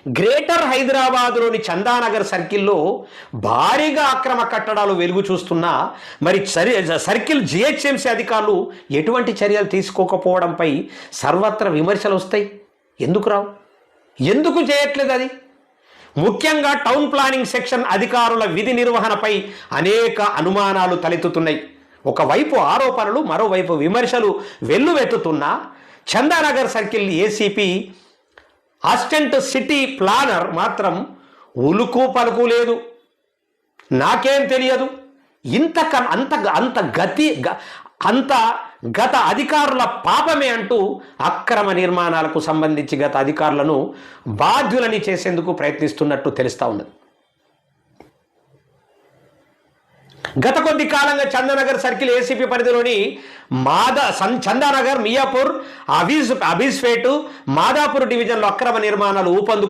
Greater హైదరాబాద్లోని చందానగర్ సర్కిల్లో భారీగా అక్రమ కట్టడాలు వెలుగు చూస్తున్నా మరి సర్కిల్ జిహెచ్ఎంసీ అధికారులు ఎటువంటి చర్యలు తీసుకోకపోవడంపై సర్వత్రా విమర్శలు వస్తాయి. ఎందుకు రావు? ఎందుకు చేయట్లేదు? అది ముఖ్యంగా టౌన్ ప్లానింగ్ సెక్షన్ అధికారుల విధి నిర్వహణపై అనేక అనుమానాలు తలెత్తుతున్నాయి. ఒకవైపు ఆరోపణలు, మరోవైపు విమర్శలు వెల్లువెత్తుతున్నా Chandanagar circle ACP assistant city planner మాత్రం ఉలుకు పలుకు లేదు. నాకేం తెలియదు, అంత గత అధికారుల పాపమే అంటూ అక్రమ నిర్మాణాలకు సంబంధించి గత అధికారులను బాధ్యులని చేసేందుకు ప్రయత్నిస్తున్నట్టు తెలుస్తూ ఉన్నది. గత కొద్ది కాలంగా చందానగర్ సర్కిల్ ఏసీపీ పరిధిలోని చందానగర్, మియాపూర్, అబీస్పేట్, మాదాపూర్ డివిజన్లో అక్రమ నిర్మాణాలు ఊపందుకు